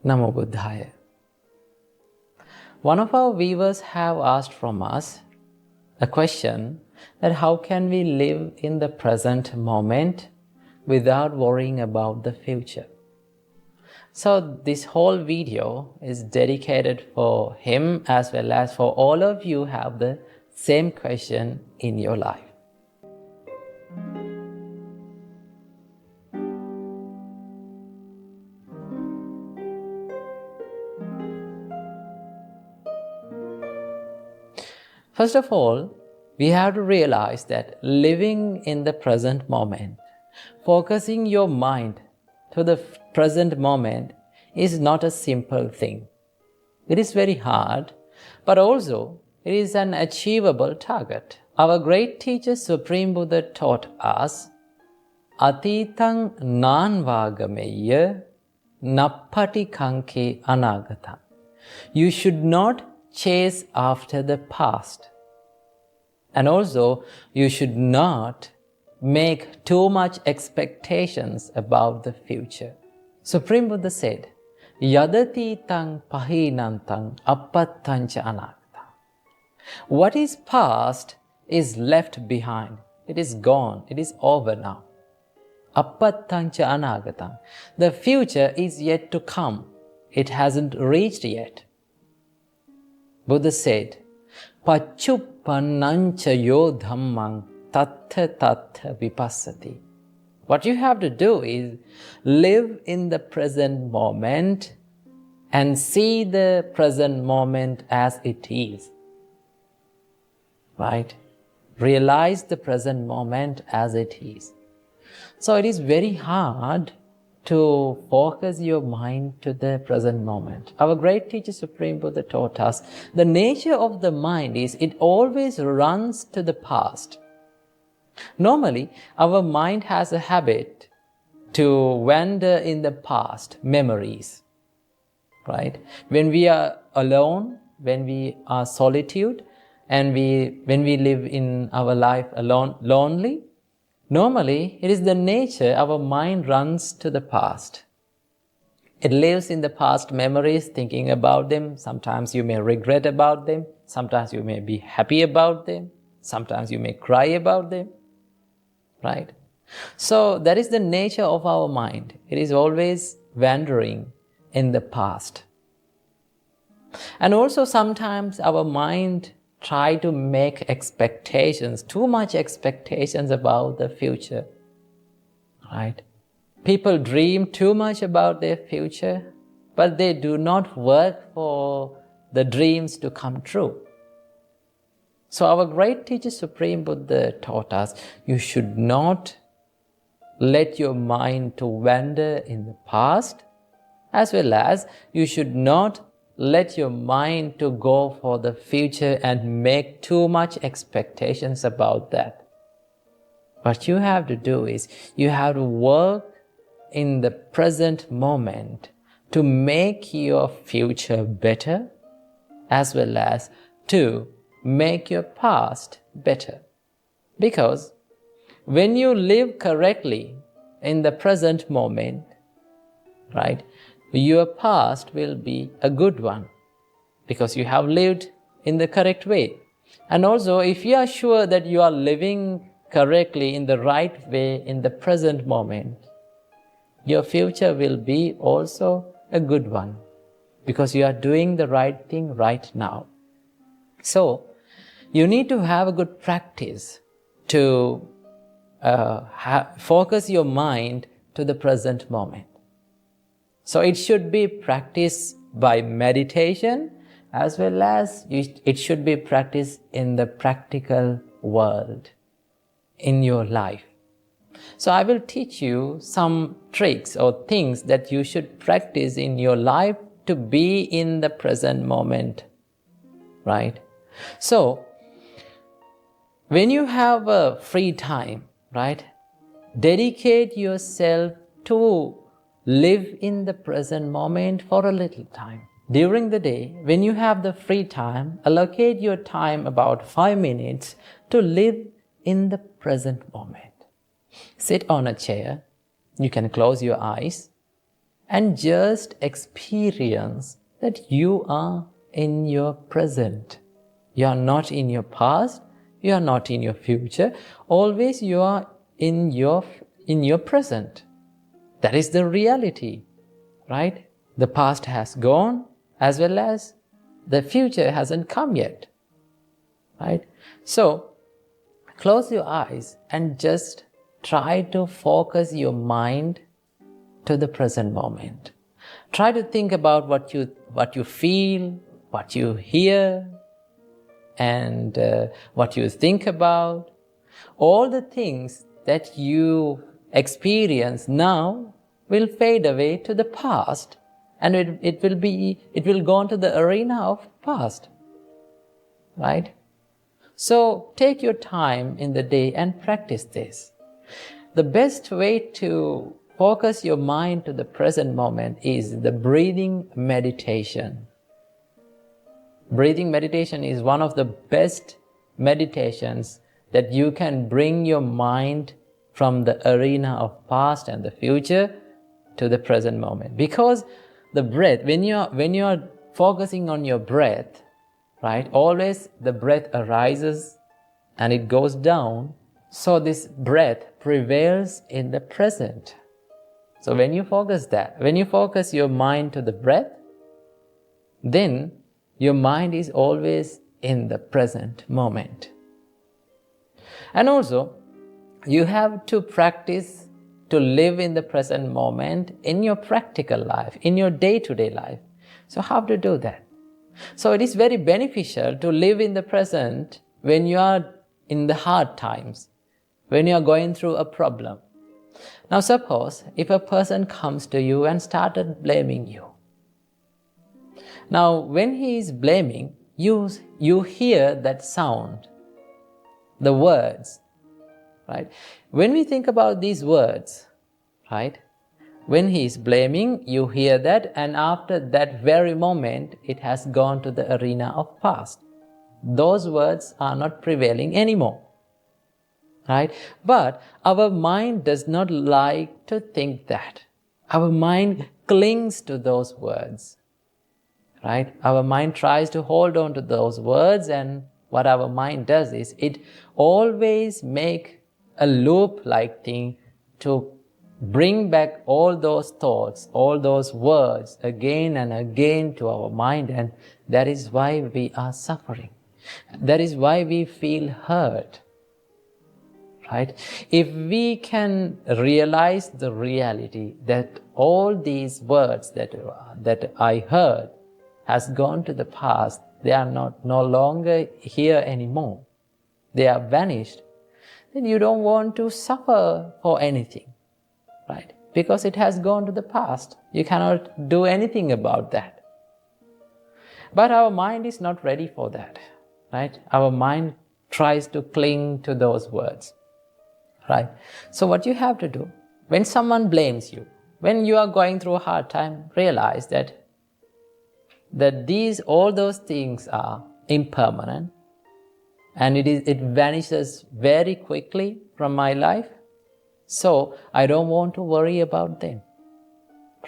Namo Buddhaya. One of our viewers have asked from us a question that how can we live in the present moment without worrying about the future? So this whole video is dedicated for him as well as for all of you who have the same question in your life. First of all, we have to realize that living in the present moment, focusing your mind to the present moment is not a simple thing. It is very hard, but also it is an achievable target. Our great teacher Supreme Buddha taught us, Atitang nanvagameya nappati kanke anagata. You should not chase after the past. And also, you should not make too much expectations about the future. Supreme Buddha said, Yadati tang pahinantang appattancha anagata. What is past is left behind. It is gone. It is over now. Appattancha anagata. The future is yet to come. It hasn't reached yet. Buddha said, Pachupannancha yo dhammang tattha tattha vipassati. What you have to do is live in the present moment and see the present moment as it is. Right? Realize the present moment as it is. So it is very hard to focus your mind to the present moment. Our great teacher Supreme Buddha taught us the nature of the mind is it always runs to the past. Normally, our mind has a habit to wander in the past, memories. Right? When we are alone, when we are solitude, and when we live in our life alone, lonely, normally, it is the nature our mind runs to the past. It lives in the past memories, thinking about them. Sometimes you may regret about them. Sometimes you may be happy about them. Sometimes you may cry about them. Right? So that is the nature of our mind. It is always wandering in the past. And also sometimes our mind try to make expectations, too much expectations about the future, right? People dream too much about their future, but they do not work for the dreams to come true. So our great teacher Supreme Buddha taught us, you should not let your mind to wander in the past, as well as you should not let your mind to go for the future and make too much expectations about that. What you have to do is, you have to work in the present moment to make your future better, as well as to make your past better. Because when you live correctly in the present moment, right, your past will be a good one because you have lived in the correct way. And also, if you are sure that you are living correctly in the right way in the present moment, your future will be also a good one because you are doing the right thing right now. So, you need to have a good practice to focus your mind to the present moment. So it should be practiced by meditation as well as it should be practiced in the practical world, in your life. So I will teach you some tricks or things that you should practice in your life to be in the present moment, right? So when you have a free time, right, dedicate yourself to live in the present moment for a little time. During the day, when you have the free time, allocate your time about 5 minutes to live in the present moment. Sit on a chair. You can close your eyes and just experience that you are in your present. You are not in your past, you are not in your future. Always you are in your present. That is the reality, right? The past has gone as well as the future hasn't come yet, right? So close your eyes and just try to focus your mind to the present moment. Try to think about what you feel, what you hear, and what you think about. All the things that you experience now will fade away to the past, and it will go into the arena of past, right? So take your time in the day and practice this. The best way to focus your mind to the present moment is the breathing meditation. Breathing meditation is one of the best meditations that you can bring your mind from the arena of past and the future to the present moment. Because the breath, when you are focusing on your breath, right, always the breath arises and it goes down. So this breath prevails in the present. So when you focus your mind to the breath, then your mind is always in the present moment. And also, you have to practice to live in the present moment in your practical life, in your day-to-day life. So how to do that? So it is very beneficial to live in the present when you are in the hard times, when you are going through a problem. Now suppose if a person comes to you and started blaming you. Now when he is blaming, you hear that sound, the words, right? When we think about these words, right? When he is blaming, you hear that, and after that very moment, it has gone to the arena of past. Those words are not prevailing anymore, right? But our mind does not like to think that. Our mind clings to those words, right? Our mind tries to hold on to those words, and what our mind does is it always make a loop-like thing to bring back all those thoughts, all those words again and again to our mind, and that is why we are suffering. That is why we feel hurt, right? If we can realize the reality that all these words that I heard has gone to the past, they are no longer here anymore, they are vanished, then you don't want to suffer for anything, right? Because it has gone to the past. You cannot do anything about that. But our mind is not ready for that, right? Our mind tries to cling to those words, right? So what you have to do, when someone blames you, when you are going through a hard time, realize that all those things are impermanent, and it vanishes very quickly from my life. So I don't want to worry about them,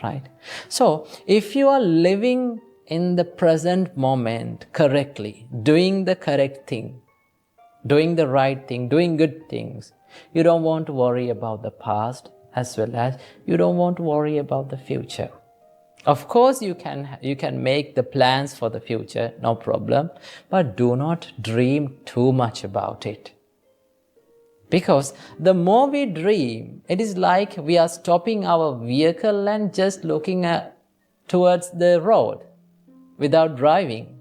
right? So if you are living in the present moment correctly, doing the correct thing, doing the right thing, doing good things, you don't want to worry about the past as well as you don't want to worry about the future. Of course, you can make the plans for the future, no problem, but do not dream too much about it. Because the more we dream, it is like we are stopping our vehicle and just looking towards the road without driving,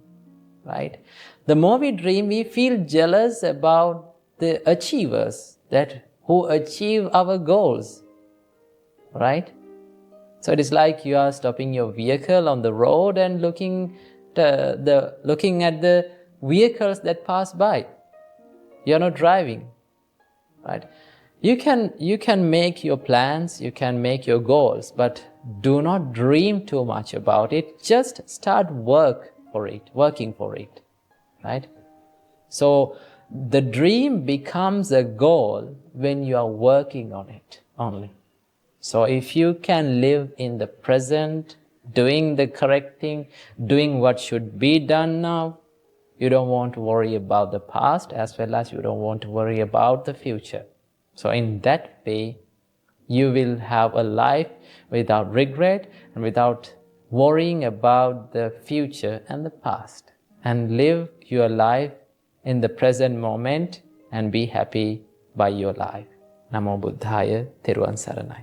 right? The more we dream, we feel jealous about the achievers who achieve our goals, right? So it is like you are stopping your vehicle on the road and looking at the vehicles that pass by. You are not driving, right? You can make your plans, you can make your goals, but do not dream too much about it. Just start working for it, right? So the dream becomes a goal when you are working on it only. So if you can live in the present, doing the correct thing, doing what should be done now, you don't want to worry about the past as well as you don't want to worry about the future. So in that way, you will have a life without regret and without worrying about the future and the past. And live your life in the present moment and be happy by your life. Namo Buddhaya, Thiruvan Saranai.